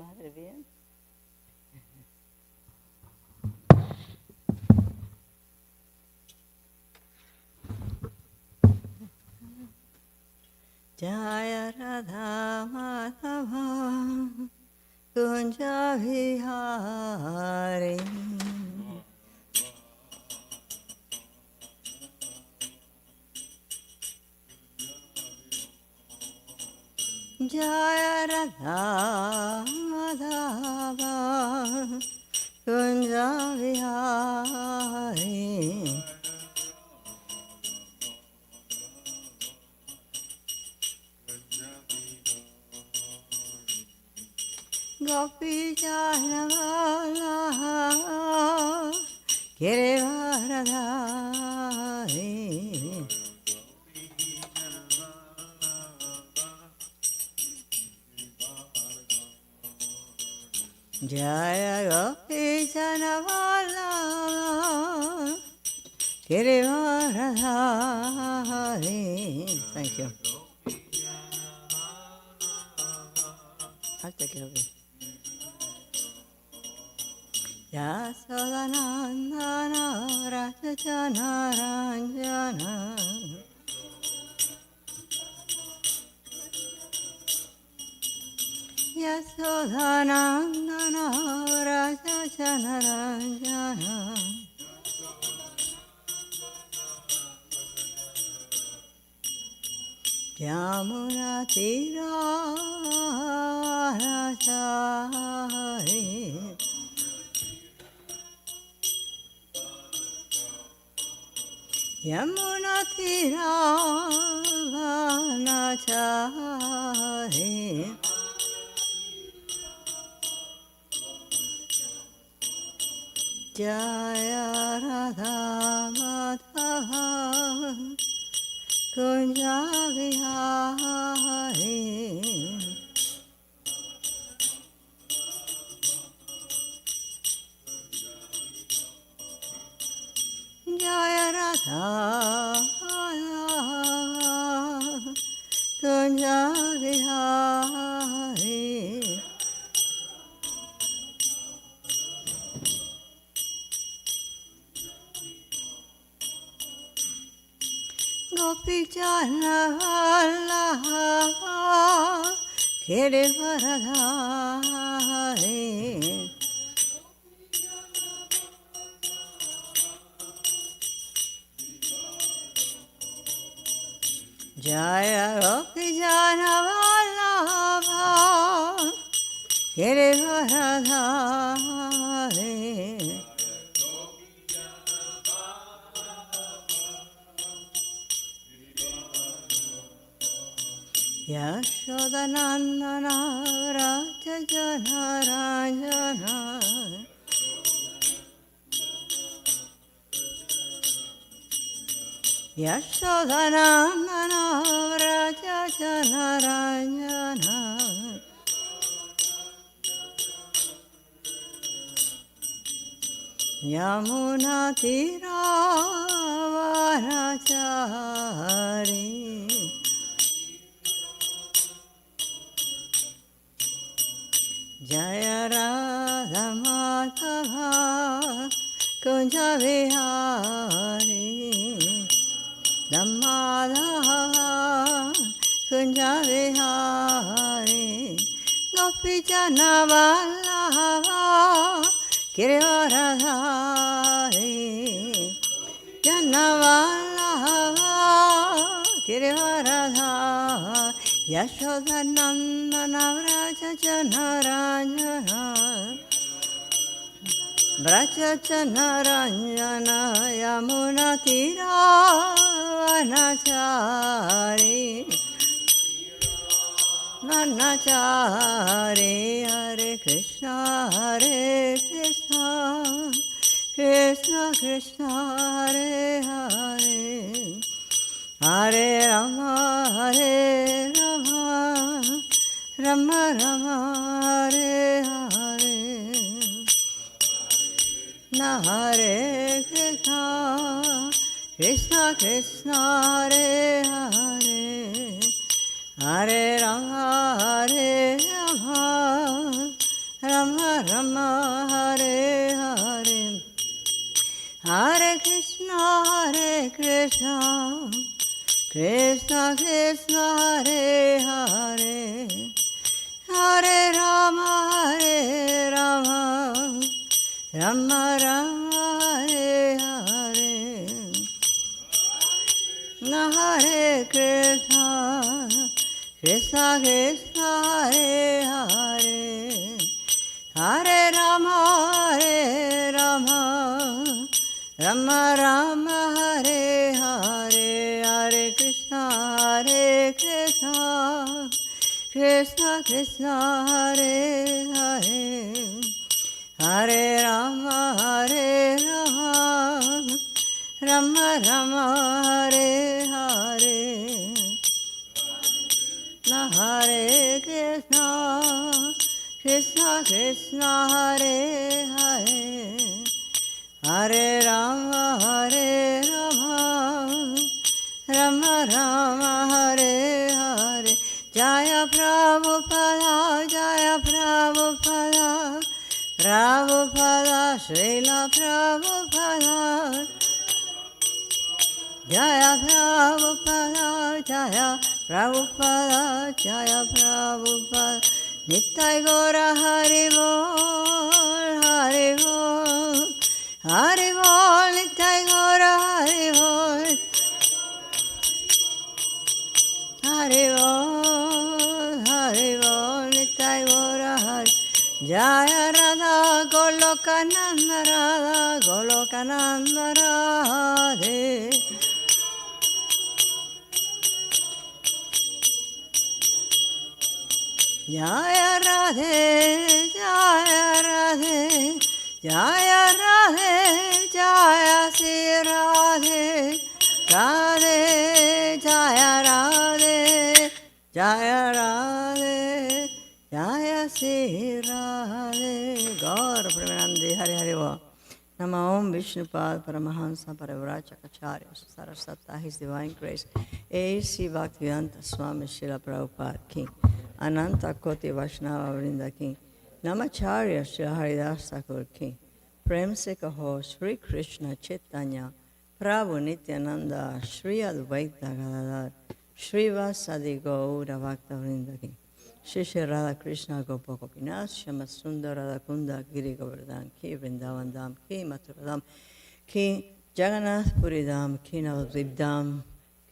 Padre, bien. Jaya Radha Madhava Kunja Vihari Jaya Radha Madhava Kunja Vihari Gopi Janavala Girivaradhari Jaya Gopi Janavala Girivaradhari. Thank you. I'll take it over. Yasodanandana Rajajana Ranjana Yasodanandana Rajajana Ranjana Yamuna Tira Rajari Yamuna Tira Vanachari Jaya Radha Madhava Kunja Vihari Jaya Radha Kunja Vihari Gopi Janavala Girivaradhari Jaya Gopi Janavala Girivaradhari Yashodanandana Rajajana Ranjana Yashodanandana Rajajana Ranjana Yamuna Tira Vanachari Jaya Radha Madhava Kunja Vihari Dhammadhava Kunja Vihari Gopi Janavallabha Girivaradhari Janavallabha Girivaradhari Yashodanandana Vrajajana Ranjana Vrajajana Ranjana Yamuna Tira Vanachari Vanachari Hare Krishna Krishna Krishna Hare Hare Hare Rama Hare Rama Rama Rama Hare Hare Na Hare Krishna Krishna Krishna Hare Hare Hare Rama Rama, Hare Hare, Hare Krishna, Krishna Krishna, Hare Hare, Hare Rama, Rama Rama, Hare Hare, Hare Krishna, Krishna Krishna, Hare Hare, Hare Rama, Rama Rama, Hare Hare, Hare Krishna, Krishna Krishna, Hare Hare, Hare Rama, Rama Rama, Hare Hare, Hare Krishna, Krishna Krishna, Hare Hare, Hare Rama, Rama Rama, Hare Hare. Jaya Prabhupada, Jaya Prabhupada, Prabhupada, Srila Prabhupada, Jaya Prabhupada, Jaya Prabhupada, Jaya Prabhupada, Nittai Gora Hari Bol, Hari Bol, Hari Bol, Nittai Gora Hari Bol, Hari Bol, Hari Bol, Nittai Gora Hari. Jaya Radha, Goloka Nanda Radha, Goloka Nanda Radhe. Jaya Radhe, Jaya Radhe, Jaya Radhe, Jaya Sri Radhe, Radhe, Jaya Radhe, Jaya Radhe, Jaya Sri Radhe. Gaur Premanandi, Hare Hare Va. Nama Om Vishnupad Paramahansa Parivrajacharya Saraswata, His Divine Grace. A.C. Bhaktivedanta Swami Srila Prabhupada Ki. Ananta Koti Vaishnava Vrinda Ki, Namacharya Shri Haridas Thakur Ki, Prem Se Kaho Shri Krishna Chaitanya, Prabhu Nityananda, Shri Advaita Gadadhar, Shri Vasadi Gaura Bhakta Vrinda Ki, Shri Shri Radha Krishna Gopa Gopinath, Shama Sundar Radha Kunda Giri Govardhan Ki, Vrindavan Dham Ki, Mathura Dham Ki, Jagannath Puri Dham Ki, Navadvip Dham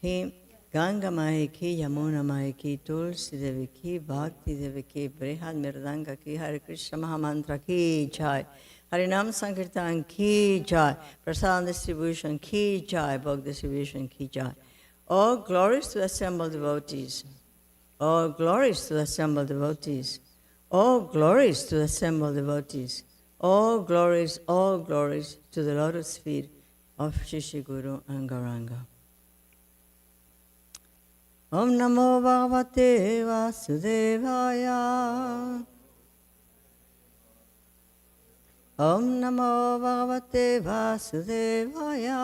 Ki, Ganga Mai ki, Yamuna Mai ki, Tulsi Devi ki, Bhakti Devi ki, Brihad Mirdanga ki, Hare Krishna Mahamantra ki jai, Harinam Sankirtan ki jai, Prasad distribution ki jai, Bhog distribution ki jai. All glories to the assembled devotees. All glories to the assembled devotees. All glories to the assembled devotees. All glories to the lotus feet of Shri Guru and Gauranga. Om Namo Bhagavate Vasudevaya. Om Namo Bhagavate Vasudevaya.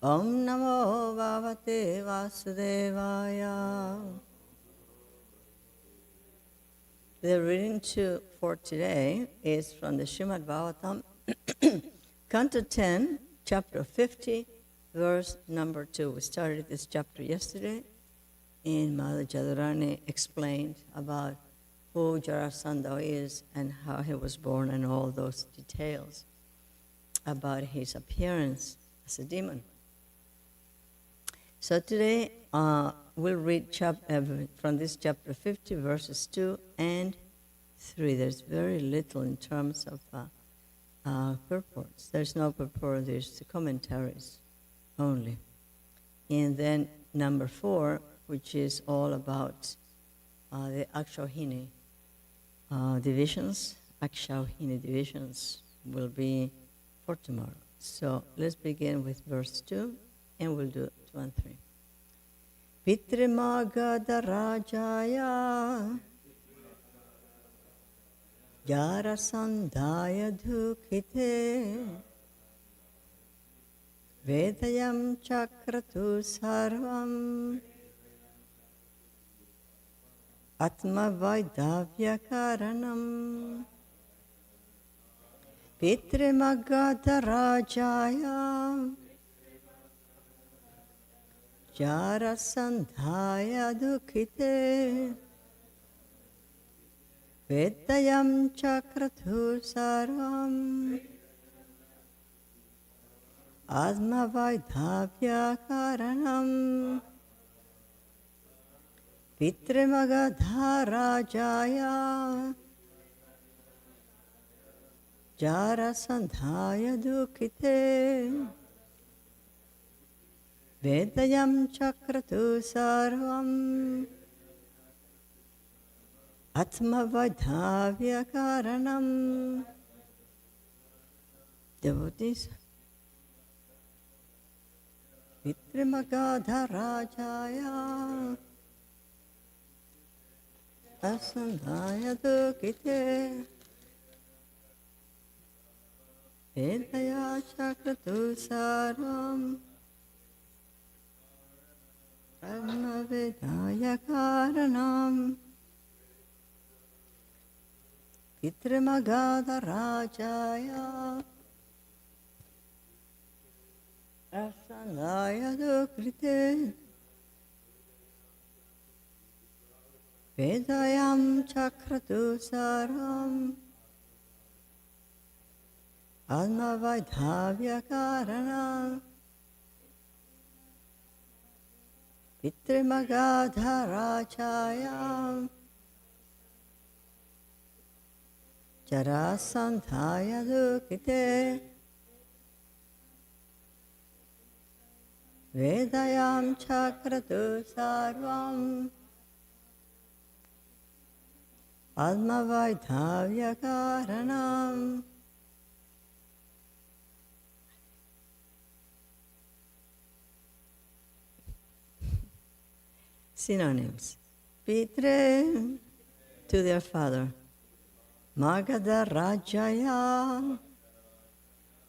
Om Namo Bhagavate Vasudevaya. The reading for today is from the Srimad Bhagavatam, Canto 10, Chapter 50, verse number 2. We started this chapter yesterday, and Mother Jadurani explained about who Jarasandha is and how he was born and all those details about his appearance as a demon. So today we'll read from this chapter 50, verses 2 and 3. There's very little in terms of purports. There's no purport, there's the commentaries only. And then number 4, which is all about the Akshauhini divisions. Akshauhini divisions will be for tomorrow. So let's begin with verse 2, and we'll do 2 and 3. Pitrimagada Rajaya Jarasandhaya Dukhite Vedayam Chakratu Sarvam Atma Vaidavya Karanam Pitrimagada Rajaya Jarasandhaya Dukhite Vedayam Chakratu Saram Atma Vaidavya Karanam Pitrimagada Rajaya Jarasandhaya Dukhite Vedayam Chakratu Sarvam Atma Vaidhavya Karanam. Devotees, Pitrimagada Rajaya Asandhaya Dukhite Vedaya Chakratu Sarvam Atma Vedaya Karanam Pitrimagada Rajaya Asandhaya Dukhite Vedayam Chakratu Saram Atma Vaidhavya Karanam Pitrimagada Rajaya Jarasandhaya Dukhite Vedayam Chakratu Sarvam Atma Vaidhavya Karanam. Synonyms. Pitre, to their father. Magadha Rajaya,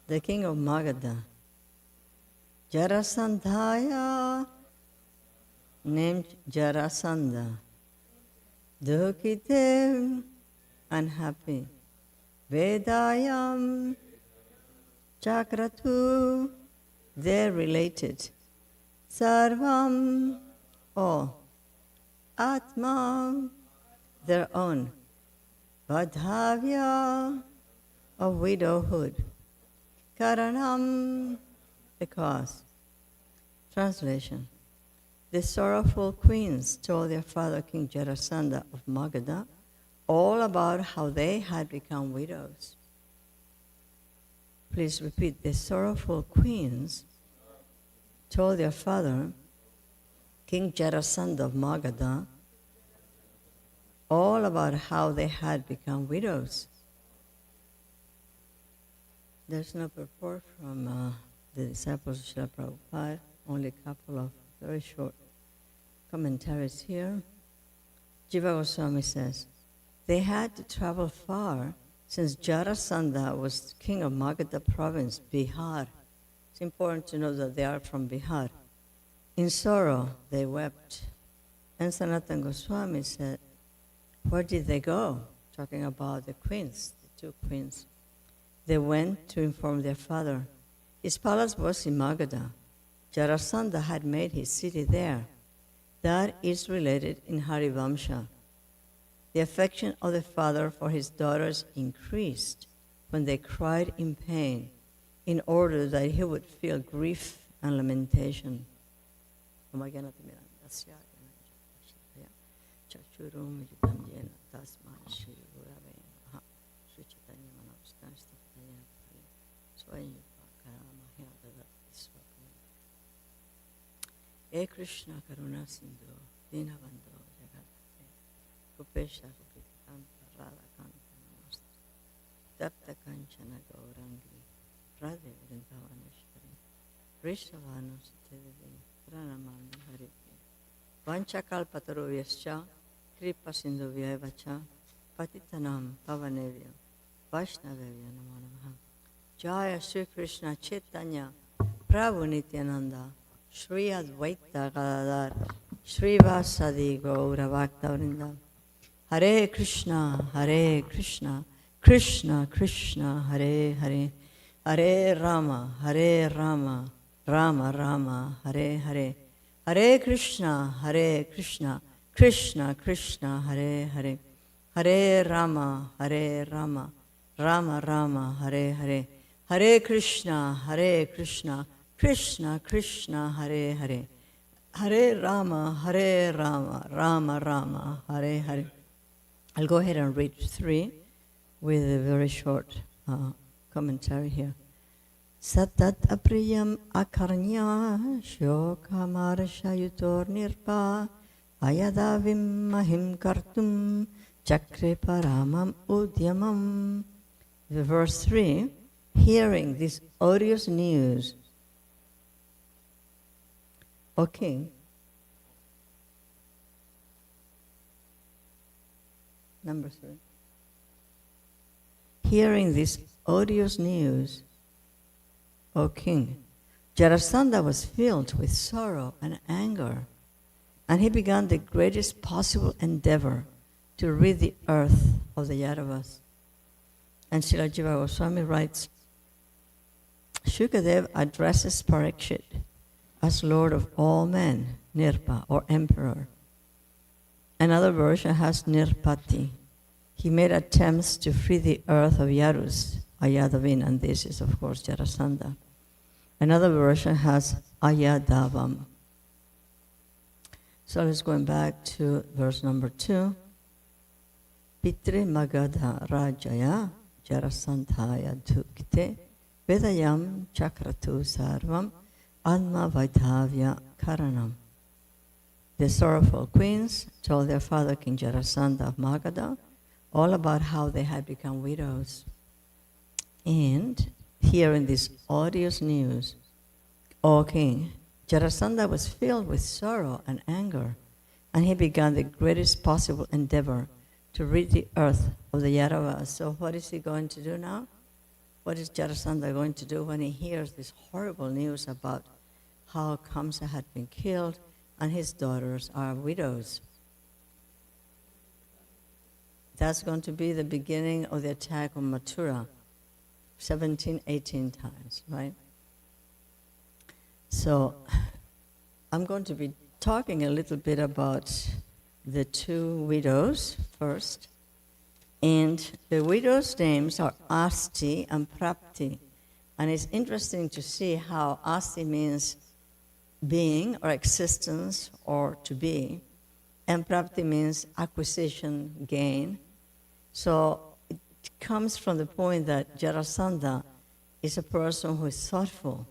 the king of Magadha. Jarasandhaya, named Jarasandha. Dukhite, unhappy. Vedayam, Chakratu, they're related. Sarvam, all. Atma, their own. Vaidhavya, of widowhood. Karanam, the cause. Translation. The sorrowful queens told their father, King Jarasandha of Magadha, all about how they had become widows. Please repeat. The sorrowful queens told their father, King Jarasandha of Magadha, all about how they had become widows. There's no purport from the disciples of Srila Prabhupada, only a couple of very short commentaries here. Jiva Goswami says, they had to travel far since Jarasandha was king of Magadha province, Bihar. It's important to know that they are from Bihar. In sorrow, they wept. And Sanatana Goswami said, where did they go? Talking about the queens, the two queens. They went to inform their father. His palace was in Magadha. Jarasandha had made his city there. That is related in Harivamsha. The affection of the father for his daughters increased when they cried in pain in order that he would feel grief and lamentation. E Krishna Karuna Sindhu, Dinabandhu, Jagadhare, Kupesha Kupikanta, Radha Kanta Namaste, Tapta Kanchana Gaurangi, Radhe Vrindavaneshwari, Rishavanu Sitedevi, Pranamami Hariti, Vanchakalpataru Vyascha, Kripa Sindhu Vyaevacha, Patitanam Pavanevya, Vaishnavevya Namo Namaha. Jaya Sri Krishna Chaitanya, Prabhu Nityananda, Shri Advaita Gadadhar, Shri Vasadi Gaura Bhakta Vrinda, Hare Krishna, Krishna Krishna, Hare Hare, Hare Rama, Rama Rama, Hare Hare, Hare Krishna, Krishna Krishna, Hare Hare, Hare Rama, Rama Rama, Hare Hare, Hare Krishna, Krishna Krishna, Hare Hare, Hare Rama, Rama Rama, Hare Hare. I'll go ahead and read 3 with a very short commentary here. Satat apriyam akarnya shokamarashayutor nirpa ayadavim mahim kartum chakre paramam udyamam. Verse 3, hearing this odious news, O king, number 3. Hearing this odious news, O king, Jarasandha was filled with sorrow and anger, and he began the greatest possible endeavor to rid the earth of the Yadavas. And Srila Jiva Goswami writes, Shukadev addresses Parikshit as Lord of all men, Nirpa, or Emperor. Another version has Nirpati. He made attempts to free the earth of Yarus, Ayadavin, and this is, of course, Jarasandha. Another version has Ayadavam. So let's go back to verse number 2. Pitre Magadha Rajaya Jarasandhaya Dukte Vedayam Chakratu Sarvam Adma Vaidhavya Karanam. The sorrowful queens told their father, King Jarasandha of Magadha, all about how they had become widows. And hearing this odious news, O king, Jarasandha was filled with sorrow and anger, and he began the greatest possible endeavor to rid the earth of the Yadavas. So what is he going to do now? What is Jarasandha going to do when he hears this horrible news about how Kamsa had been killed and his daughters are widows? That's going to be the beginning of the attack on Mathura, 17, 18 times, right? So I'm going to be talking a little bit about the 2 widows first. And the widows' names are Asti and Prapti. And it's interesting to see how Asti means being or existence or to be, and Prapti means acquisition, gain. So it comes from the point that Jarasandha is a person who is thoughtful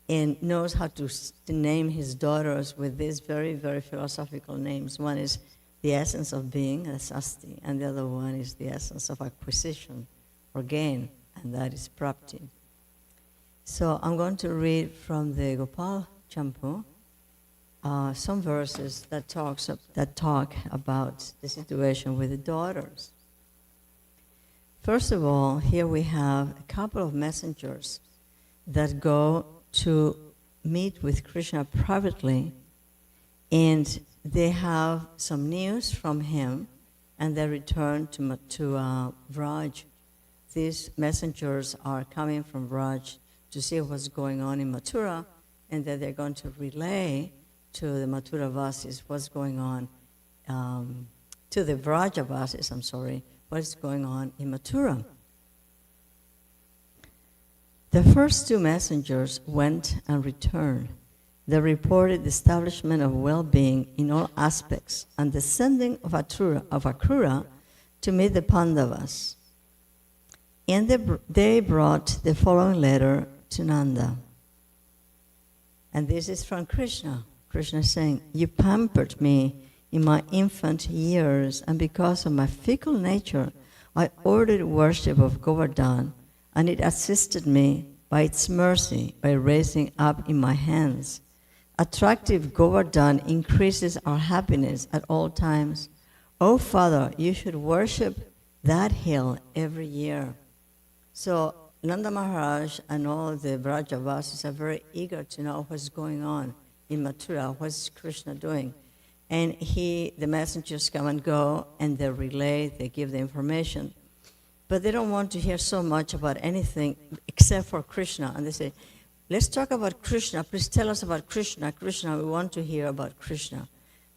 and knows how to name his daughters with these very, very philosophical names. One is the essence of being, that's Asti, and the other one is the essence of acquisition or gain, and that is Prapti. So I'm going to read from the Gopal Champu some verses that talk about the situation with the daughters. First of all, here we have a couple of messengers that go to meet with Krishna privately, and they have some news from him, and they return to Vraj. These messengers are coming from Vraj to see what's going on in Mathura, and that they're going to relay to the Mathura Vasis what's going on, to the Vraja Vasis, what is going on in Mathura. The first 2 messengers went and returned. They reported the establishment of well-being in all aspects and the sending of Akrura to meet the Pandavas. And they brought the following letter to Nanda. And this is from Krishna. Krishna is saying, you pampered me in my infant years, and because of my fickle nature, I ordered worship of Govardhan, and it assisted me by its mercy by raising up in my hands. Attractive Govardhan increases our happiness at all times. Oh, Father, you should worship that hill every year. So Nanda Maharaj and all the Vrajavasis are very eager to know what's going on in Mathura, what's Krishna doing. And the messengers come and go, and they relay, they give the information. But they don't want to hear so much about anything except for Krishna. And they say, let's talk about Krishna. Please tell us about Krishna. Krishna, we want to hear about Krishna.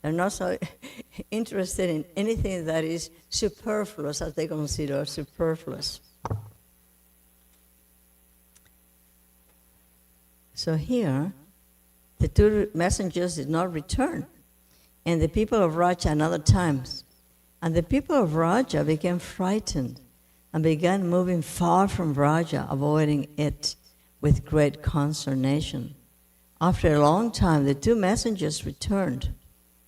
They're not so interested in anything that is superfluous, as they consider superfluous. So here, the two messengers did not return. And the people of Raja another times. And the people of Raja became frightened and began moving far from Raja, avoiding it with great consternation. After a long time, the two messengers returned.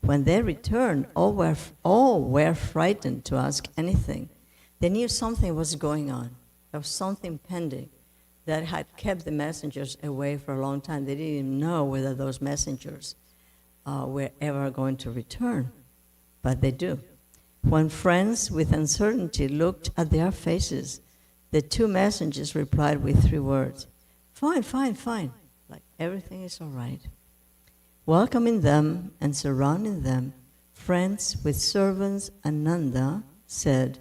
When they returned, all were frightened to ask anything. They knew something was going on. There was something pending that had kept the messengers away for a long time. They didn't even know whether those messengers were ever going to return, but they do. When friends with uncertainty looked at their faces, the two messengers replied with 3 words, "Fine, fine, fine," like everything is all right. Welcoming them and surrounding them, friends with servants and Nanda said,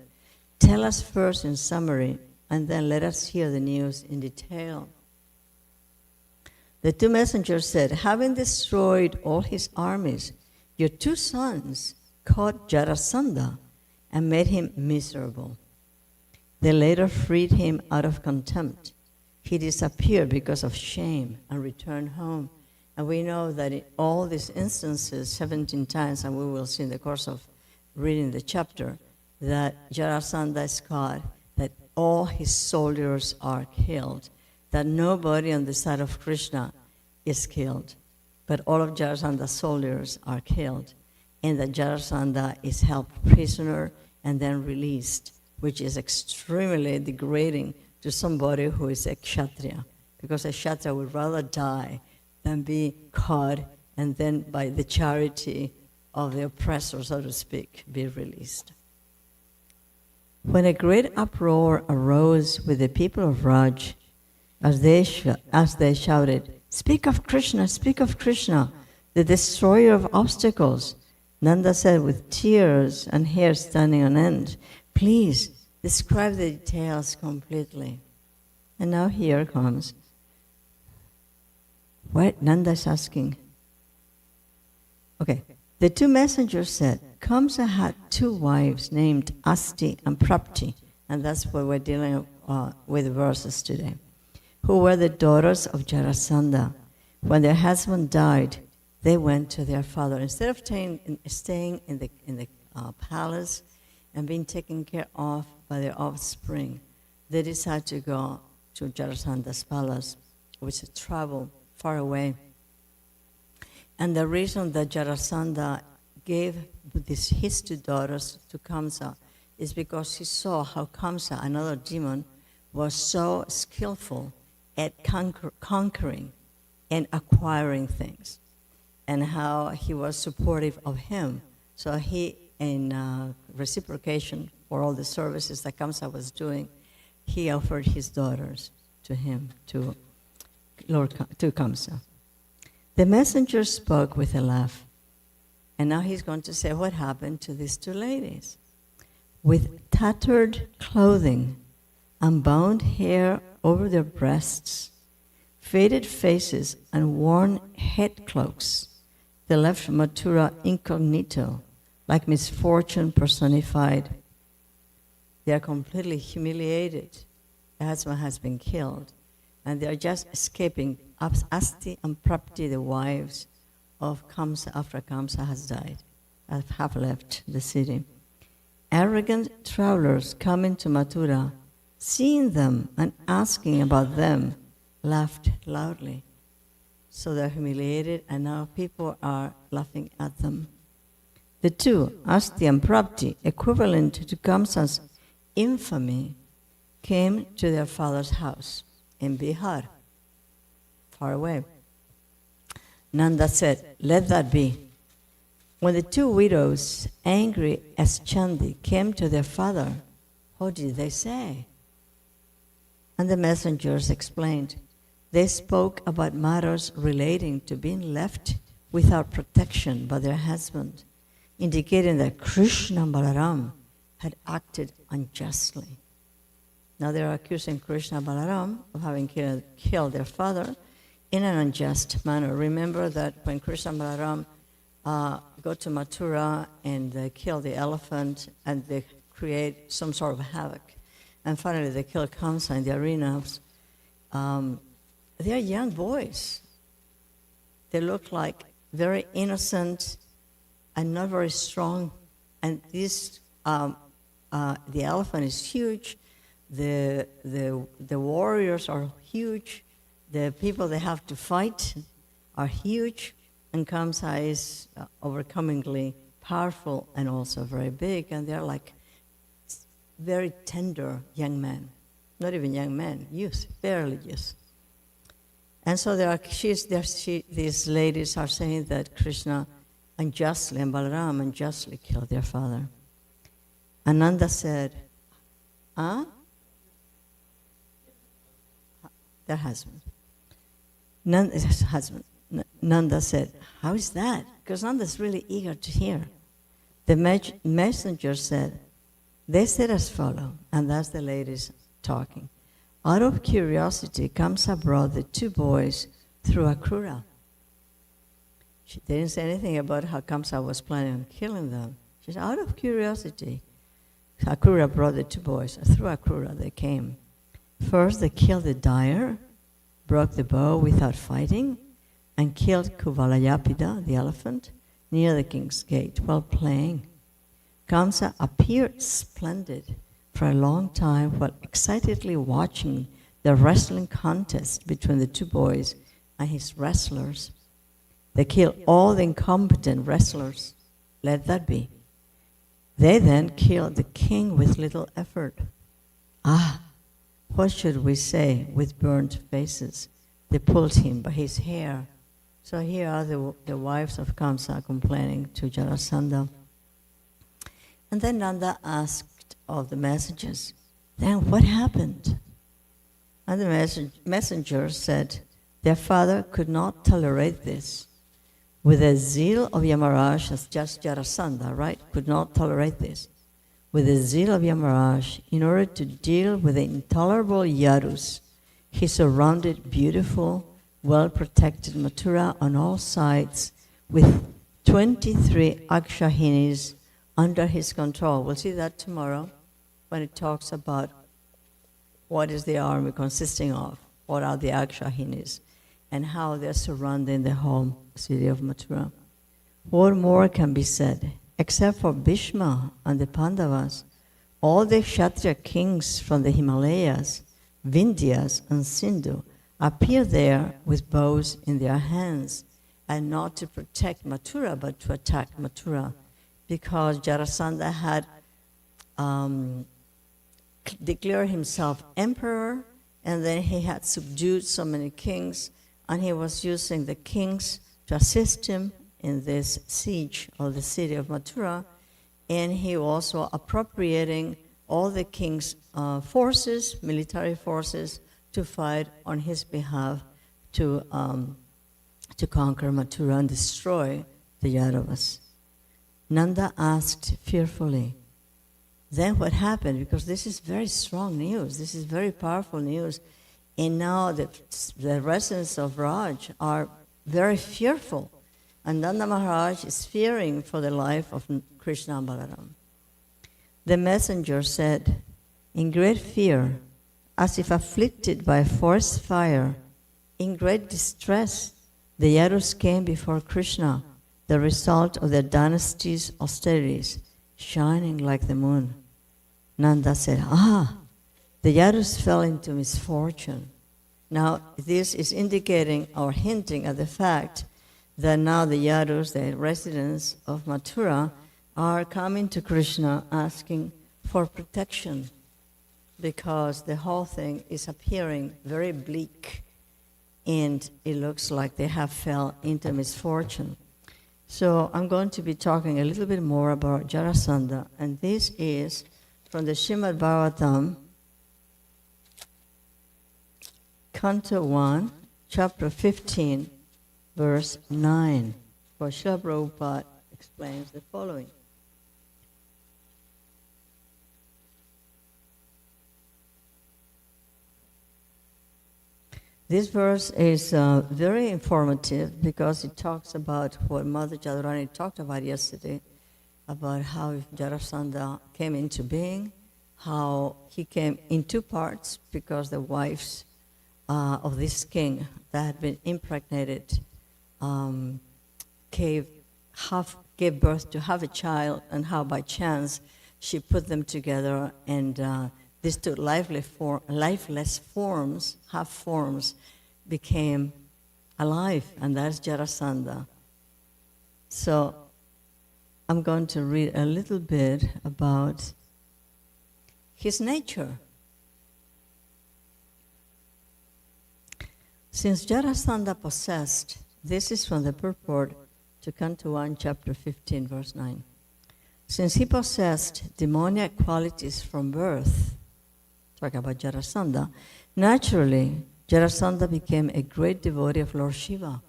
"Tell us first in summary, and then let us hear the news in detail." The two messengers said, "Having destroyed all his armies, your 2 sons caught Jarasandha and made him miserable. They later freed him out of contempt. He disappeared because of shame and returned home." And we know that in all these instances, 17 times, and we will see in the course of reading the chapter, that Jarasandha is caught, that all his soldiers are killed, that nobody on the side of Krishna is killed, but all of Jarasandha's soldiers are killed, and that Jarasandha is held prisoner and then released, which is extremely degrading to somebody who is a Kshatriya, because a Kshatriya would rather die than be caught and then by the charity of the oppressor, so to speak, be released. When a great uproar arose with the people of Raj, as they shouted, "Speak of Krishna, the destroyer of obstacles," Nanda said with tears and hair standing on end, "Please describe the details completely." And now here comes what Nanda is asking. Okay, the two messengers said, Kamsa had 2 wives named Asti and Prapti, and that's what we're dealing with the verses today, who were the daughters of Jarasandha. When their husband died, they went to their father. Instead of staying in the palace and being taken care of by their offspring, they decided to go to Jarasandha's palace, which is travel far away. And the reason that Jarasandha gave his 2 daughters to Kamsa is because he saw how Kamsa, another demon, was so skillful at conquering and acquiring things, and how he was supportive of him. So he, in reciprocation for all the services that Kamsa was doing, he offered his daughters to him, to Kamsa. The messenger spoke with a laugh, and now he's going to say what happened to these 2 ladies. With tattered clothing, unbound hair over their breasts, faded faces, and worn head cloaks, they left Mathura incognito, like misfortune personified. They are completely humiliated. The husband has been killed, and they are just escaping. Asti and Prapti, the wives of Kamsa, after Kamsa has died, have left the city. Arrogant travelers coming to Mathura, seeing them and asking about them, laughed loudly. So they're humiliated, and now people are laughing at them. The 2, Asti and Prapti, equivalent to Kamsa's infamy, came to their father's house in Bihar, far away. Nanda said, "Let that be." When the 2 widows, angry as Chandi, came to their father, what did they say? And the messengers explained. They spoke about matters relating to being left without protection by their husband, indicating that Krishna and Balaram had acted unjustly. Now they are accusing Krishna and Balaram of having killed their father in an unjust manner. Remember that when Krishna and Balaram go to Mathura and they kill the elephant and they create some sort of havoc. And finally they kill Kamsa in the arenas. They are young boys. They look like very innocent and not very strong. And this, the elephant is huge. The warriors are huge. The people they have to fight are huge. And Kamsa is overcomingly powerful and also very big. And they're like very tender young men. Not even young men, youth, barely youth. And so these ladies are saying that Krishna unjustly and Balaram unjustly killed their father. Ananda said, their husband. Nanda said, how is that? Because Nanda is really eager to hear. The messenger said, they said as follows, and that's the ladies talking. Out of curiosity, Kamsa brought the two boys through Akrura. She didn't say anything about how Kamsa was planning on killing them. She said, out of curiosity, Akrura brought the two boys. Through Akrura they came. First they killed the dyer, broke the bow without fighting, and killed Kuvalayapida, the elephant, near the king's gate while playing. Kamsa appeared splendid for a long time while excitedly watching the wrestling contest between the two boys and his wrestlers. They killed all the incompetent wrestlers. Let that be. They then killed the king with little effort. What should we say with burnt faces? They pulled him by his hair. So here are the wives of Kamsa complaining to Jarasandha. And then Nanda asked of the messengers, then what happened? And the messenger said, their father could not tolerate this. With the zeal of Yamaraj, as just Jarasandha, right, could not tolerate this. With the zeal of Yamaraj, in order to deal with the intolerable Yarus, he surrounded beautiful, well-protected Mathura on all sides with 23 Akshahinis under his control. We'll see that tomorrow when it talks about what is the army consisting of, what are the Akshahinis, and how they're surrounding the whole city of Mathura. What more can be said? Except for Bhishma and the Pandavas, all the Kshatriya kings from the Himalayas, Vindhyas and Sindhu appear there with bows in their hands, and not to protect Mathura, but to attack Mathura, because Jarasandha had declared himself emperor, and then he had subdued so many kings, and he was using the kings to assist him in this siege of the city of Mathura, and he also appropriating all the king's forces, military forces, to fight on his behalf to conquer Mathura and destroy the Yadavas. Nanda asked fearfully, then what happened? Because this is very strong news, this is very powerful news, and now the residents of Raj are very fearful, and Nanda Maharaj is fearing for the life of Krishna and Balaram. The messenger said, in great fear, as if afflicted by a forest fire, in great distress, the Yarus came before Krishna, the result of their dynasty's austerities, shining like the moon. Nanda said, the Yarus fell into misfortune. Now, this is indicating or hinting at the fact that now the Yarus, the residents of Mathura, are coming to Krishna asking for protection, because the whole thing is appearing very bleak, and it looks like they have fell into misfortune. So I'm going to be talking a little bit more about Jarasandha, and this is from the Srimad Bhagavatam, Canto 1, Chapter 15, verse 9. For Srila Prabhupada explains the following. This verse is very informative because it talks about what Mother Jadurani talked about yesterday, about how Jarasandha came into being, how he came in two parts because the wives of this king that had been impregnated gave birth to half a child, and how by chance she put them together, and these two lifeless forms, half forms, became alive, and that's Jarasandha. So I'm going to read a little bit about his nature. Since Jarasandha possessed, this is from the purport to Canto 1, chapter 15, verse 9. Since he possessed demoniac qualities from birth, talking about Jarasandha, naturally, Jarasandha became a great devotee of Lord Shiva,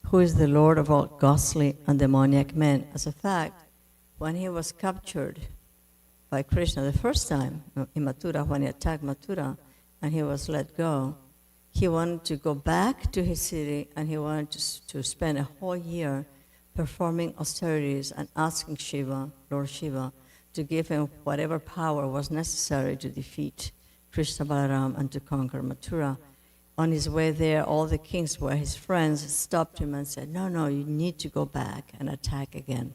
who is the Lord of all ghostly and demoniac men. As a fact, when he was captured by Krishna the first time in Mathura, when he attacked Mathura and he was let go, he wanted to go back to his city, and he wanted to spend a whole year performing austerities and asking Shiva, Lord Shiva, to give him whatever power was necessary to defeat Krishna Balaram and to conquer Mathura. On his way there, all the kings who were his friends stopped him and said, no, you need to go back and attack again.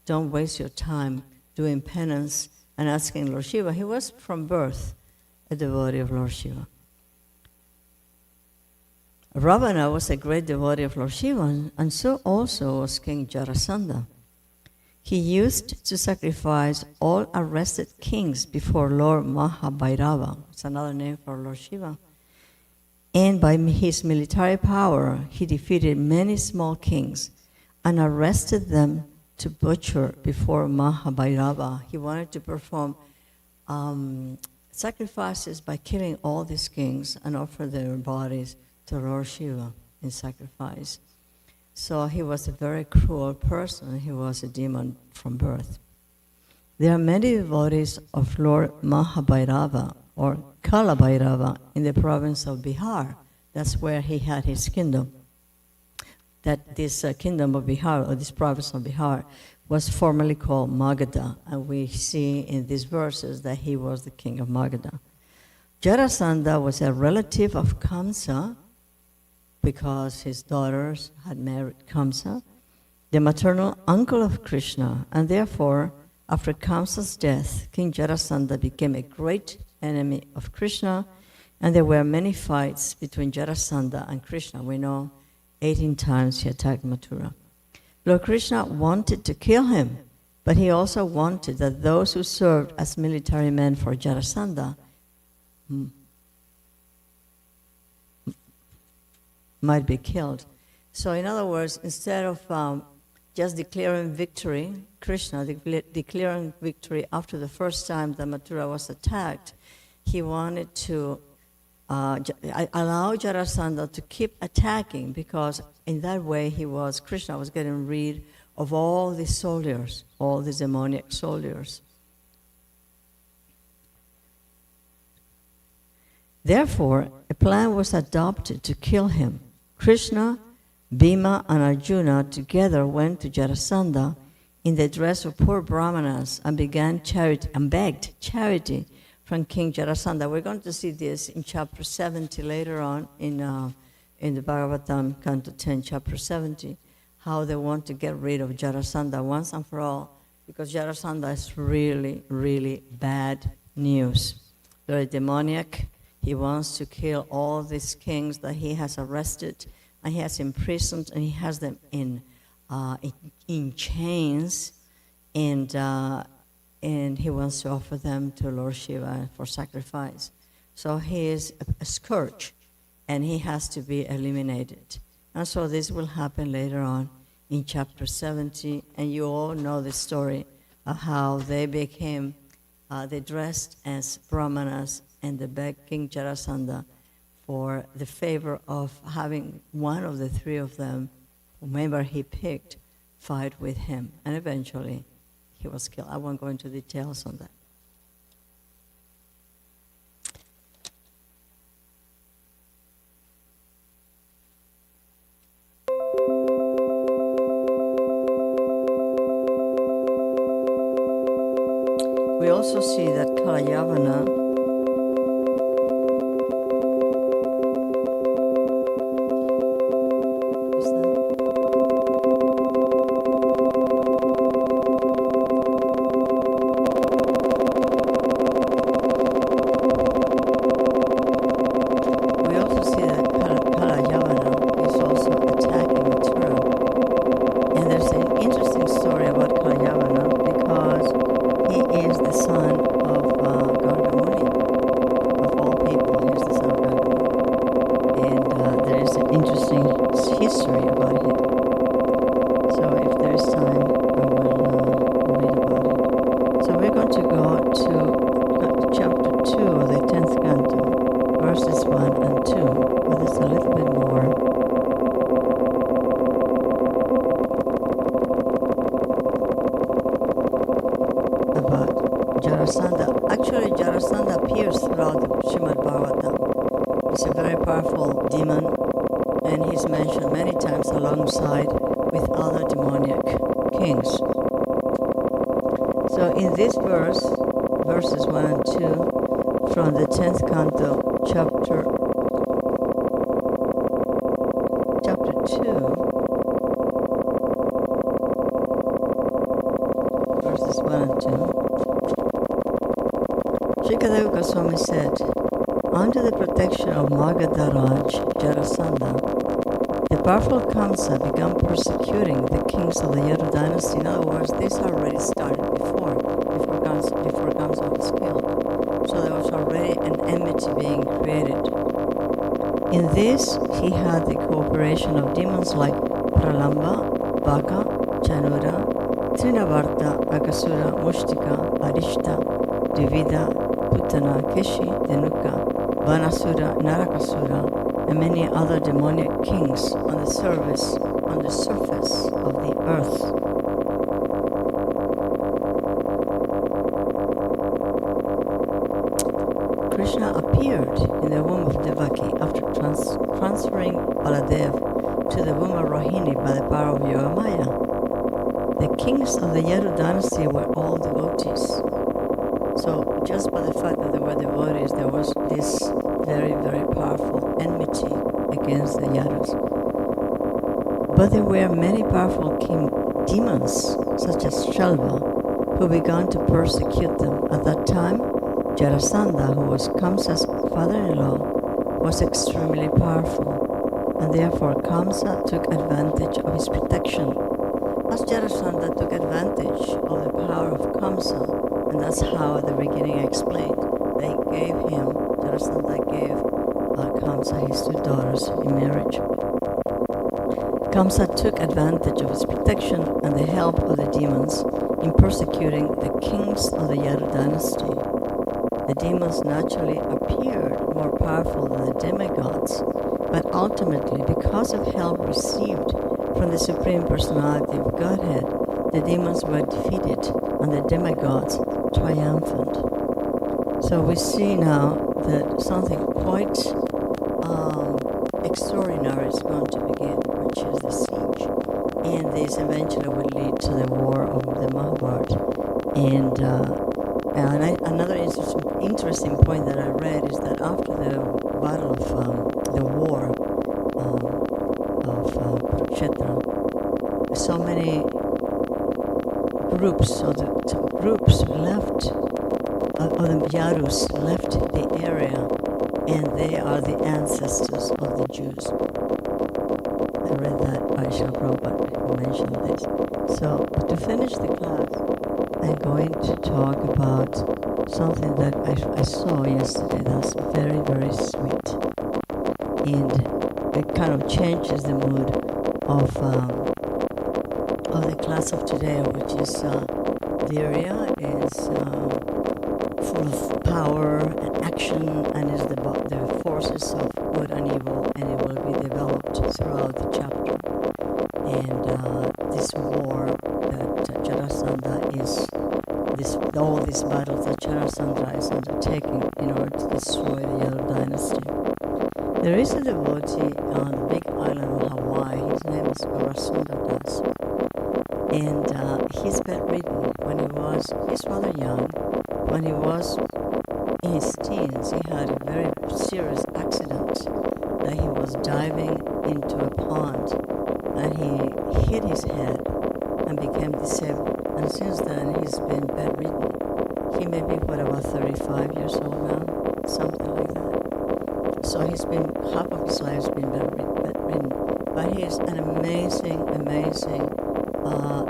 Don't waste your time doing penance and asking Lord Shiva. He was from birth a devotee of Lord Shiva. Ravana was a great devotee of Lord Shiva, and so also was King Jarasandha. He used to sacrifice all arrested kings before Lord Mahabhairava. It's another name for Lord Shiva. And by his military power, he defeated many small kings and arrested them to butcher before Mahabhairava. He wanted to perform sacrifices by killing all these kings and offer their bodies to Lord Shiva in sacrifice. So he was a very cruel person. He was a demon from birth. There are many devotees of Lord Mahabhairava or Kalabhairava in the province of Bihar. That's where he had his kingdom. That this kingdom of Bihar, or this province of Bihar, was formerly called Magadha. And we see in these verses that he was the king of Magadha. Jarasandha was a relative of Kamsa, because his daughters had married Kamsa, the maternal uncle of Krishna, and therefore, after Kamsa's death, King Jarasandha became a great enemy of Krishna, and there were many fights between Jarasandha and Krishna. We know 18 times he attacked Mathura. Lord Krishna wanted to kill him, but he also wanted that those who served as military men for Jarasandha might be killed. So in other words, instead of just declaring victory, Krishna declaring victory after the first time that Mathura was attacked, he wanted to allow Jarasandha to keep attacking, because in that way Krishna was getting rid of all these soldiers, all these demoniac soldiers. Therefore, a plan was adopted to kill him. Krishna, Bhima, and Arjuna together went to Jarasandha in the dress of poor brahmanas and began charity and begged charity from King Jarasandha. We're going to see this in chapter 70 later on in the Bhagavatam, Canto 10, chapter 70, how they want to get rid of Jarasandha once and for all, because Jarasandha is really, really bad news. Very demoniac. He wants to kill all these kings that he has arrested and he has imprisoned, and he has them in chains, and he wants to offer them to Lord Shiva for sacrifice. So he is a scourge, and he has to be eliminated. And so this will happen later on in chapter 70, and you all know the story of how they became, they dressed as brahmanas, and they begged King Jarasandha for the favor of having one of the three of them, whomever he picked, fight with him, and eventually he was killed. I won't go into details on that. We also see that Kalayavana verses 1 and 2, from the 10th canto, chapter 2, verses 1 and 2. Srikadeva Goswami said, under the protection of Magadharaj Jarasandha, the powerful Kamsa began persecuting the kings of the Yadu dynasty. In other words, this already started before Kamsa was killed. So there was already an enmity being created. In this, he had the cooperation of demons like Pralamba, Baka, Chanura, Trinavarta, Akasura, Mushtika, Arishta, Dvivida, Putana, Keshi, Denuka, Vanasura, Narakasura, and many other demoniac kings on the surface of the earth. Krishna appeared in the womb of Devaki after transferring Baladev to the womb of Rohini by the power of Yogamaya. The kings of the Yadu dynasty were all devotees. So just by the fact that they were devotees, there was this very, very powerful enmity against the Yadus. But there were many powerful demons, such as Shalva, who began to persecute them. At that time, Jarasandha, who was Kamsa's father-in-law, was extremely powerful, and therefore Kamsa took advantage of his protection. As Jarasandha took advantage of the power of Kamsa, and that's how at the beginning I explained, Jarasandha gave Kamsa his two daughters in marriage. Kamsa took advantage of his protection and the help of the demons in persecuting the kings of the Yadu dynasty. The demons naturally appeared more powerful than the demigods, but ultimately, because of help received from the Supreme Personality of Godhead, the demons were defeated and the demigods triumphant. So we see now that something quite extraordinary is going to begin, which is the siege. And this eventually will lead to the war of the Mahabharata. And another interesting point that I read is that after the battle of the war of Kurukshetra, so many groups, so the groups left, or the Yadus left the area, and they are the ancestors of the Jews. I read that by Srila Prabhupada mentioned this. So to finish the class, I'm going to talk about something that I saw yesterday that's very, very sweet. And it kind of changes the mood of the class of today, which is the area is full of power and action, and is the forces of good and evil, and it will be developed throughout the chapter. And this war all these battles that Charasandra is undertaking in order to destroy the Yellow Dynasty. There is a devotee on the big island of Hawaii. His name is Goloka. And he's bedridden. He's rather young. When he was in his teens, he had a very serious accident that he was diving into a pond and he hit his head and became disabled. And since then, he's been bedridden. He may be, about 35 years old now, something like that. So he's been, half of his life has been bedridden. But he is an amazing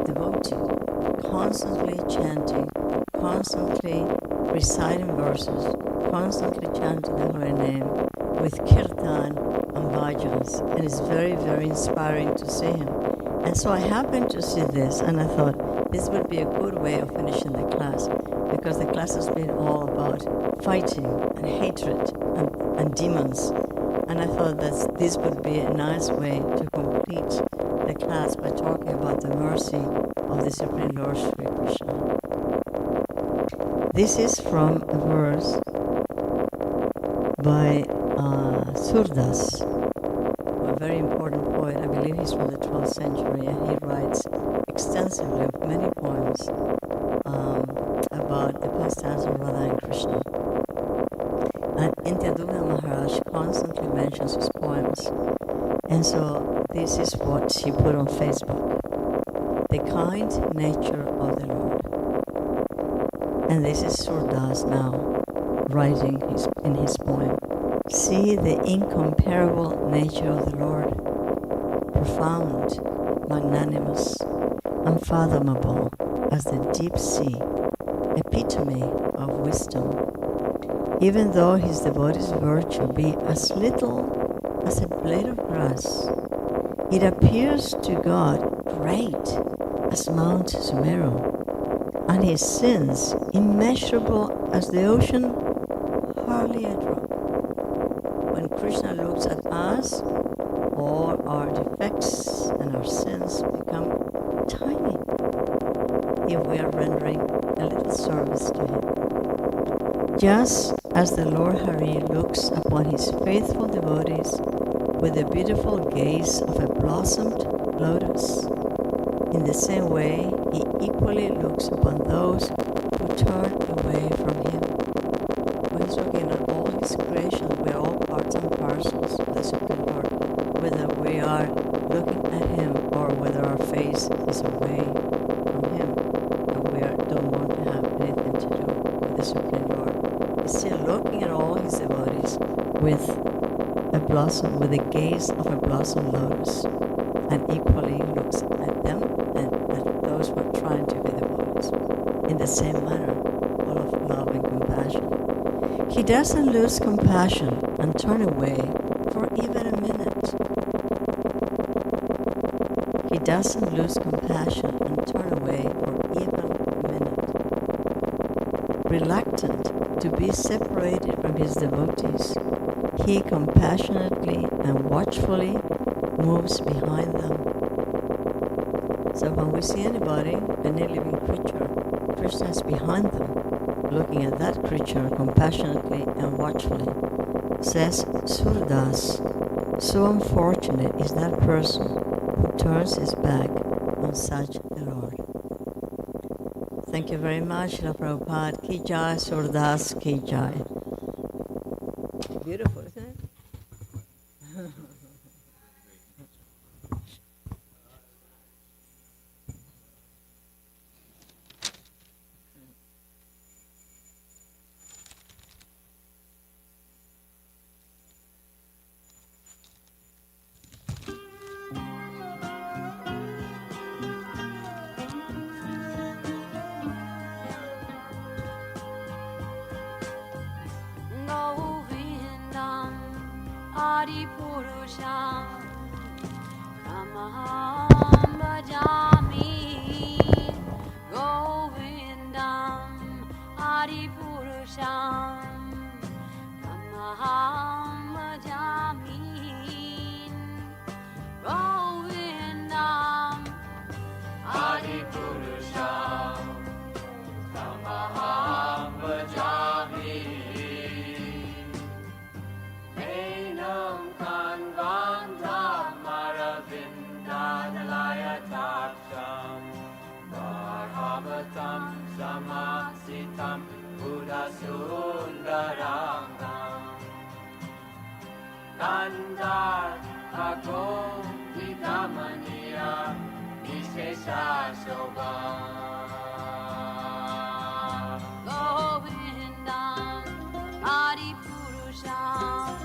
devotee, constantly chanting, constantly reciting verses, constantly chanting the holy name with kirtan and bhajans. And it's very, very inspiring to see him. And so I happened to see this, and I thought this would be a good way of finishing the class, because the class has been all about fighting and hatred and demons. And I thought that this would be a nice way to complete the class by talking about the mercy of the Supreme Lord Sri Krishna. This is from a verse by Surdas, a very important poet. I believe he's from the 12th century, and he writes extensively many poems about the pastimes of Radha and Krishna. And Intyaduna Maharaj constantly mentions his poems. And so this is what she put on Facebook. The kind nature of the Lord. And this is Surdas now writing in his poem. See the incomparable nature of the Lord, profound, magnanimous, unfathomable as the deep sea, epitome of wisdom. Even though his devotee's virtue be as little as a blade of grass, it appears to God great as Mount Sumeru, and his sins immeasurable as the ocean, hardly a drop. When Krishna looks at us, all our defects and our sins become tiny if we are rendering a little service to him. Just as the Lord Hari looks upon his faithful devotees with the beautiful gaze of a blossomed lotus, in the same way he equally looks upon those who turn away from him. When he's looking at all his creation, we are all parts and parcels of the Supreme Lord, whether we are looking at him or whether our face is away from him and we don't want to have anything to do with the Supreme Lord. He's still looking at all his devotees with the gaze of a blossom lotus, and equally looks at them and at those who are trying to be devotees in the same manner, full of love and compassion. He doesn't lose compassion and turn away for even a minute. He doesn't lose compassion and turn away for even a minute. Reluctant to be separated from his devotees, he compassionately and watchfully moves behind them. So when we see anybody, any living creature, Krishna is behind them, looking at that creature compassionately and watchfully. Says Surdas, so unfortunate is that person who turns his back on such a Lord. Thank you very much, Srila Prabhupada. Ki Jai, Surdas Ki Jai. Beautiful, isn't it? Adipurusham Kamaham Bhajami Govindam Adipurusham Kamaham Bhajami Govindam Adipurusham Kamaham Sundarangam Kandar Ako Vitamaniya Vishesha Shobha Govindam Adipurusham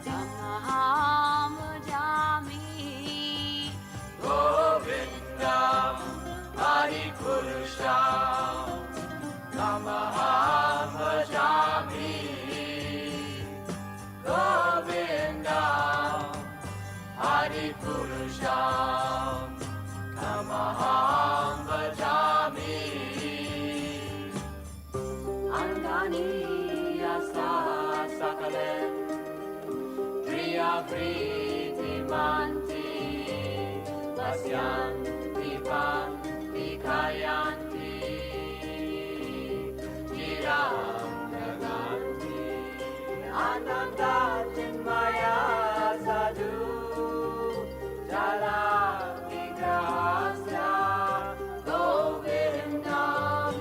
Tamaham Bhajami Govindam Adipurusham Tamaham Bhajami Govindam Adipurusham Tamaham Bhajami Angani Asa Sakale Priya Priti Manti Vasyanti Panti Kayanti Chiram Naganti Ananda Chinmaya Sadhu Jala Vigrahasya Govindam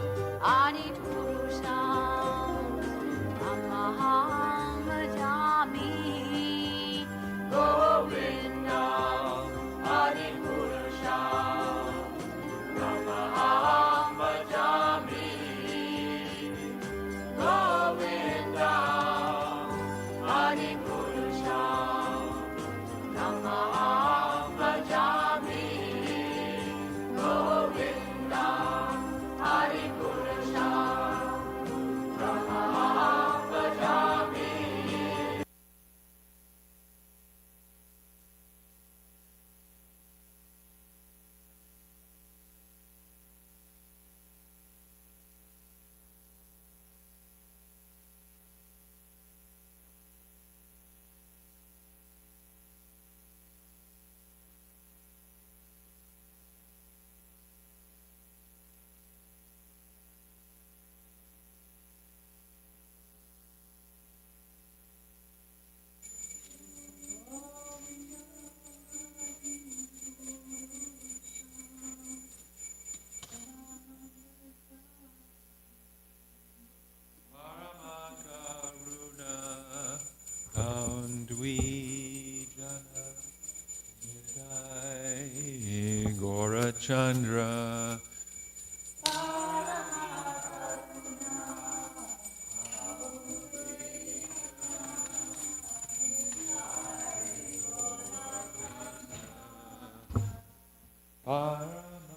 Adipurusham Tamaham Bhajami Govindam Adipurusham Tamaham Bhajami Govindam Adipurusham Tamaham Bhajami Govindam Adipurusham Tamaham Bhajami Karuna Kaundwijana Nidai Gorachandra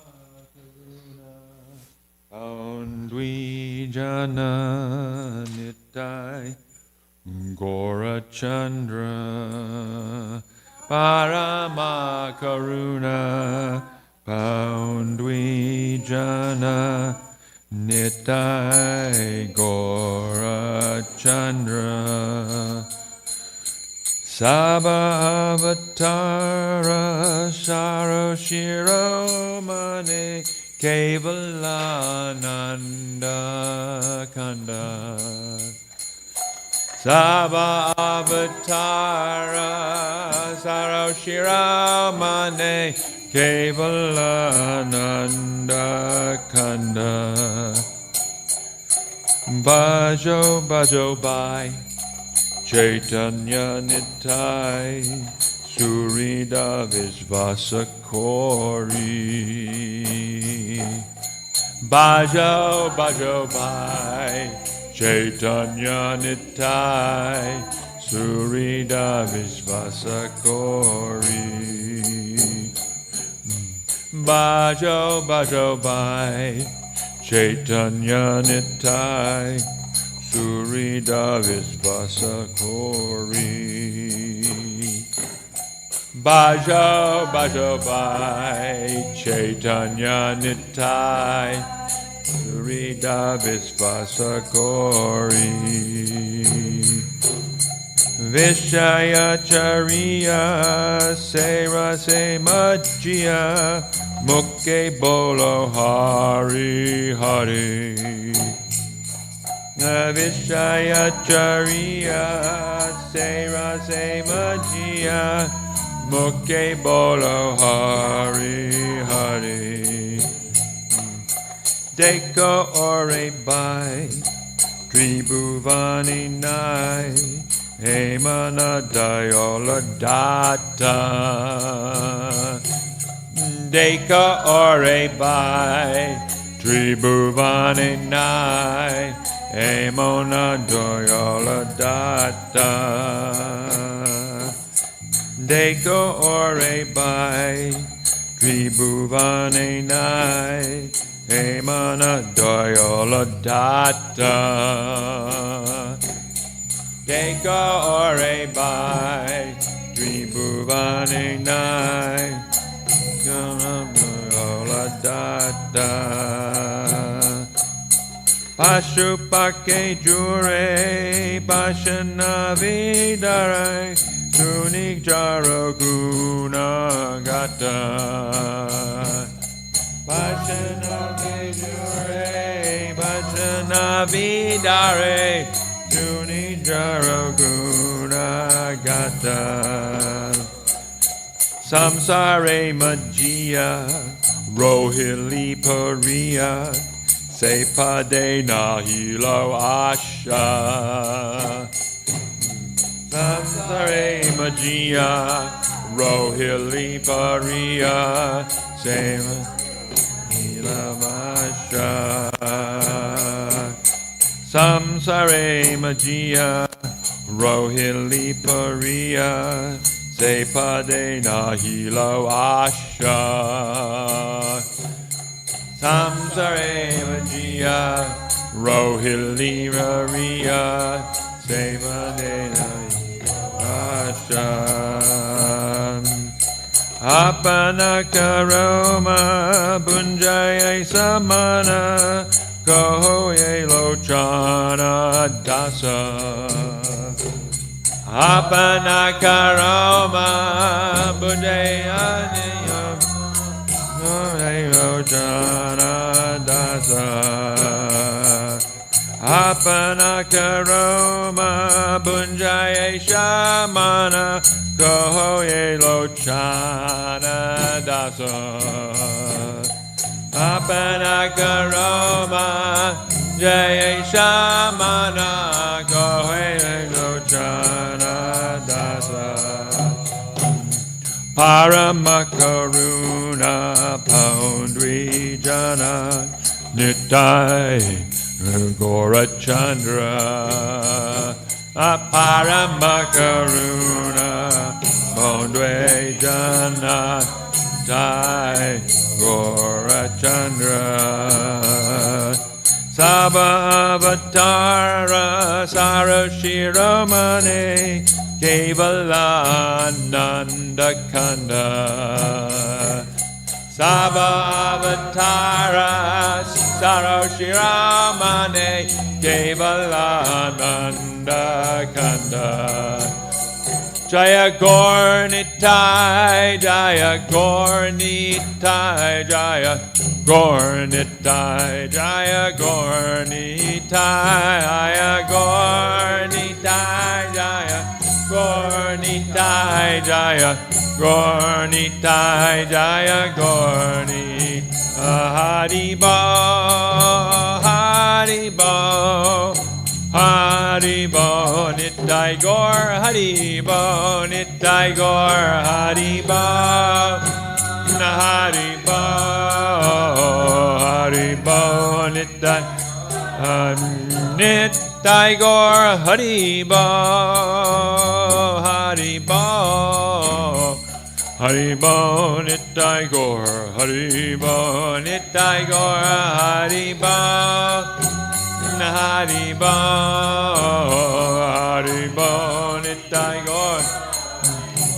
Paramakaruna Kaundwijana Nidai Gorachandra Paramakaruna Kaundwijana Nidai Gorachandra Sabha Avatara Saro Shiromane Kevalananda Kanda Sabha Avatara Saro Shiromane Kevalananda Kanda Bajo Bajo Bai Chaitanya Nitai Surida Visvasakori Bajo Bajo Bai Chaitanya Nitai Surida Visvasakori Bajo Bajo Bai Chaitanya Nitai Surida Visvasakori Bajo Bajo Bai Chaitanya Nitai Surida Visvasakori Vishaya Chariya Sera Se Majjiya Mukke Bolo Hari Hari Vishaya Chariya Sera Se Majjiya Mukke Bolo Hari Hari Deko Ore Bai Tribhuvani Nai Hemana Dayola Data Deka Ore Bai Tribhuvani Nai Hemana Dayola Data Deka Ore Bai Tribhuvani Nai Hemana Dayola Data Deka Ore Bai Tribhuvani Nai Dayola Data Pashupake Jure Pashanavidare Sunik Jaroguna Gata Bhajana vidare Juni Jaraguna Gata Samsare Majia Rohili Paria Sepade Nahilo Asha Samsare Majia Rohili Paria Sepade Samsare Majia Rohili Paria Sepade Nahilo Asha Samsare Majia Rohili Paria Sepade Nahilo Asha Apana Karoma Bunjaya Samana Kohoye Lochana Dasa Apana Karoma Bunjaya Lochana Dasa Apana Karoma Bunjaya Shamana Kohoye Lochana Dasa Apana Karoma Jaya Shamana Kohoye Lochana Dasa Paramakaruna Paundwijana Nitai Gorachandra Paramakaruna Paundwijana Nitai Gorachandra Saba Avatara Sarashiromane Kevalananda Kanda Saba Avatara Sarashiromane Kevalananda Kanda Jaya Gornitai, Jaya Gornitai, Jaya Gornitai, Jaya Gornitai, Jaya Gornitai, Jaya Gornitai, Jaya Gornitai, Jaya Gornitai, Haribo, Haribo. Haribo Nitai Gaur Haribo Nitai Gaur Haribo Haribo Haribo Nitai Nitai Gaur Haribo Haribo Haribo Nitai Gaur Haribo Nitai Gaur Haribo Haribo, Haribo, Nitai Gaur.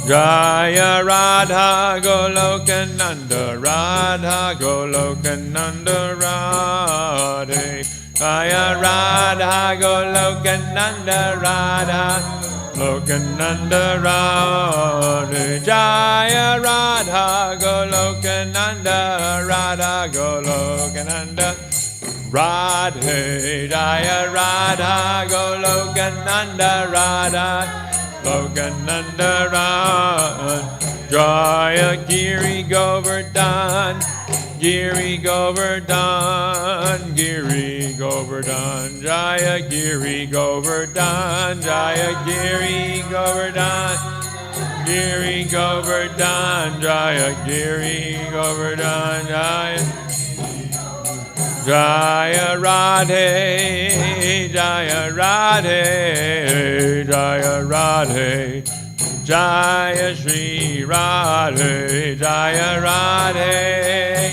Jaya Radha Golokananda, Radha Golokananda Radhe. Jaya Radha Golokananda, Radha Lokananda Radhe. Jaya Radha Golokananda, Radha Golokananda Radhe, Jaya Radha Golokananda Radha Lokananda Radha. Jaya Giri Govardhan Giri Govardhan, Giri Govardhan, Jaya Giri Govardhan, Jaya Giri Govardhan, Giri Govardhan, Jaya Giri Govardhan, Jaya. Jaya Radhe, Jaya Radhe, Jaya Radhe, Jaya Shri Radhe, Jaya Radhe,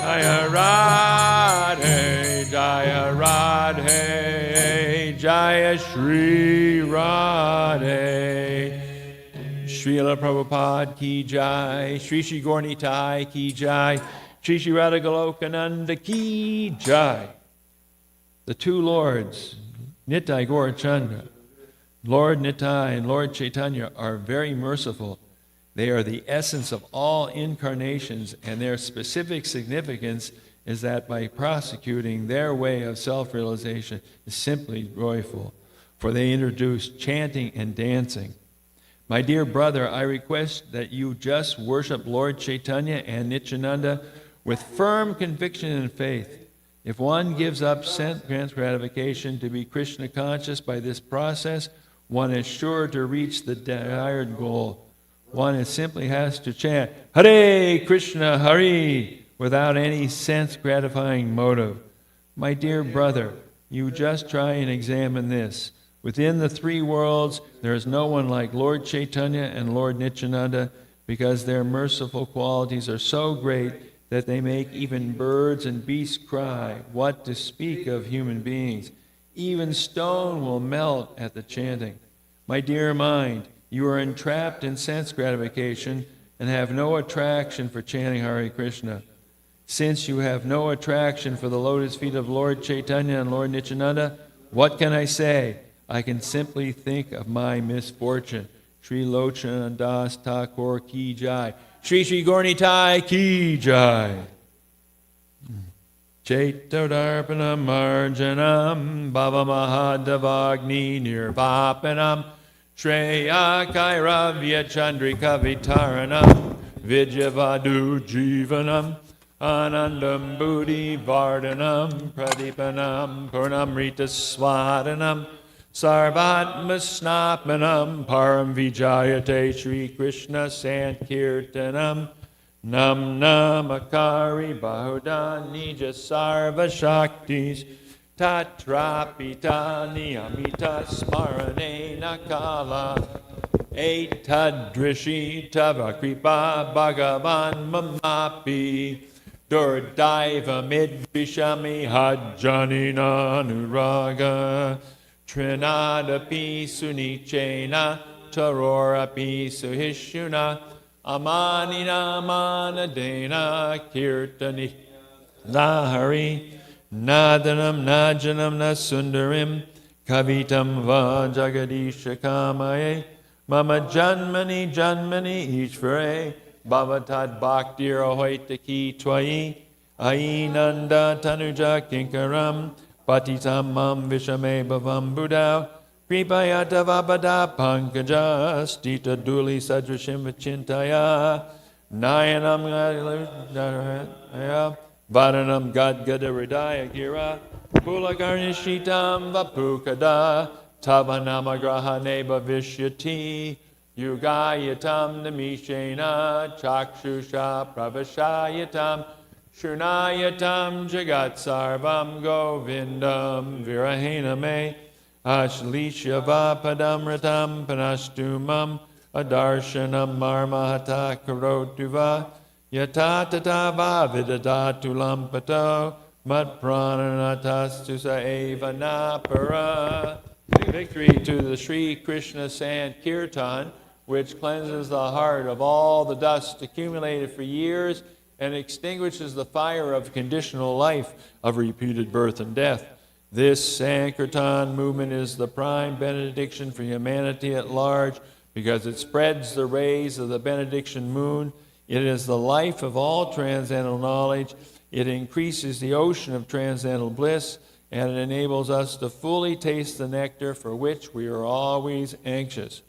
Jaya Radhe, Jaya Radhe, Jaya Shri Radhe. Srila Prabhupada ki jai, Shri Shri Gaura ki jai, Shri Shri Radha Golokananda ki jai. The two lords, Nitai Gaura Chandra, Lord Nitai and Lord Chaitanya, are very merciful. They are the essence of all incarnations, and their specific significance is that by prosecuting their way of self-realization is simply joyful, for they introduce chanting and dancing. My dear brother, I request that you just worship Lord Chaitanya and Nityananda with firm conviction and faith. If one gives up sense gratification to be Krishna conscious by this process, one is sure to reach the desired goal. One simply has to chant Hare Krishna Hari without any sense gratifying motive. My dear brother, you just try and examine this. Within the three worlds, there is no one like Lord Chaitanya and Lord Nityananda, because their merciful qualities are so great that they make even birds and beasts cry. What to speak of human beings? Even stone will melt at the chanting. My dear mind, you are entrapped in sense gratification and have no attraction for chanting Hare Krishna. Since you have no attraction for the lotus feet of Lord Chaitanya and Lord Nityananda, what can I say? I can simply think of my misfortune. Sri Lochana Das Thakur ki jai. Shri Shri Gaura ki jai. Chaitodarpanam marjanam bhava mahadavagni nirvapanam Shreya Kairavya Chandrika Vitaranam Vidyavadu Jivanam Anandam Buddhi Vardhanam Pradipanam Purnamrita Swadanam Sarvatma Snapanam Param Vijayate Shri Krishna Sankirtanam Nam Namakari Bahudan Nija Sarva Shaktis Tatrapitani Amita Smarane Nakala Etadrishi Tavakripa Bhagavan Mamapi Durdaiva Midvishami Hajjani Nanuraga Trinadapi Sunichena Tarorapi Suhishuna Amanina Manadena Kirtani Lahari Nadanam Najanam Nasundarim Kavitam Va Jagadisha Kamaye Mama Janmani Janmani Ishvare Bhavatad Bhaktir Ahoitaki Twayi Ainanda Tanuja Kinkaram Patitam Mam Vishame Bhavam Buddha Kripayata Vabada Pankaja Stita Duli Sadrashim Vachintaya Nayanam Varanam Gadgada Hridaya Gira Pulakarnishitam Vapukada Tavanama Grahane Bhavishyati Yugayatam Namishena Chakshusha Pravashayatam Shunayatam Jagat Sarvam Govindam Virahena Me Ashlishyava Padamratam Panashtumam Adarshanam Marmahata Karotuva Yatatava Vidadatu Lampato Mat Prananatastusa Eva Napara. Victory to the Sri Krishna Sankirtan, which cleanses the heart of all the dust accumulated for years and extinguishes the fire of conditional life of repeated birth and death. This Sankirtan movement is the prime benediction for humanity at large because it spreads the rays of the benediction moon. It is the life of all transcendental knowledge. It increases the ocean of transcendental bliss, and it enables us to fully taste the nectar for which we are always anxious.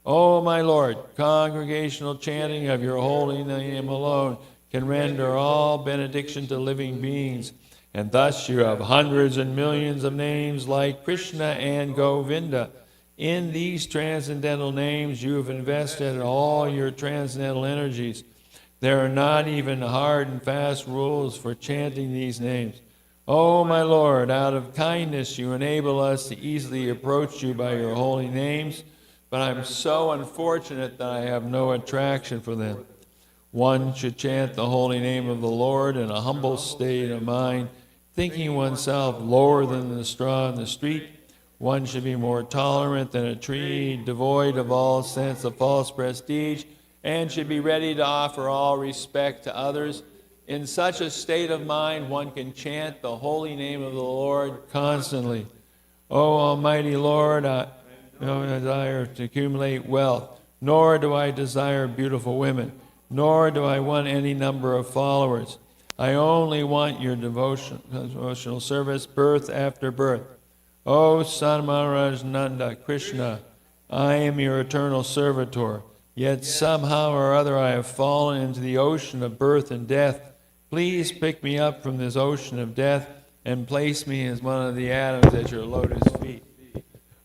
O my Lord, congregational chanting of your holy name alone can render all benediction to living beings. And thus you have hundreds and millions of names like Krishna and Govinda. In these transcendental names you have invested all your transcendental energies. There are not even hard and fast rules for chanting these names. O my Lord, out of kindness you enable us to easily approach you by your holy names, but I'm so unfortunate that I have no attraction for them. One should chant the holy name of the Lord in a humble state of mind, thinking oneself lower than the straw in the street. One should be more tolerant than a tree, devoid of all sense of false prestige, and should be ready to offer all respect to others. In such a state of mind, one can chant the holy name of the Lord constantly. O Almighty Lord, I don't desire to accumulate wealth, nor do I desire beautiful women, nor do I want any number of followers. I only want your devotional service, birth after birth. O Son of Maharaj Nanda, Krishna, I am your eternal servitor, yet somehow or other I have fallen into the ocean of birth and death. Please pick me up from this ocean of death and place me as one of the atoms at your lotus feet.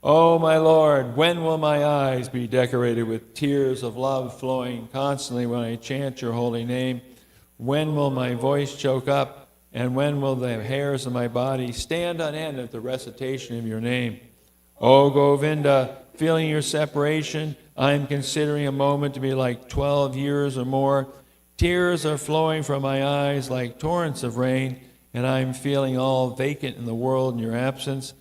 Oh, my Lord, when will my eyes be decorated with tears of love flowing constantly when I chant your holy name? When will my voice choke up, and when will the hairs of my body stand on end at the recitation of your name? O Govinda, feeling your separation, I am considering a moment to be like 12 years or more. Tears are flowing from my eyes like torrents of rain, and I am feeling all vacant in the world in your absence.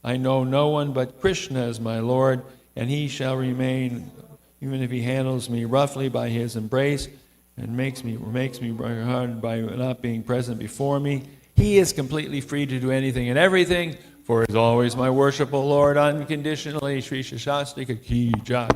I know no one but Krishna as my Lord, and he shall remain, even if he handles me roughly by his embrace and makes me hard by not being present before me. He is completely free to do anything and everything, for he is always my worshipful Lord unconditionally. Sri Shastastika Ki Jai.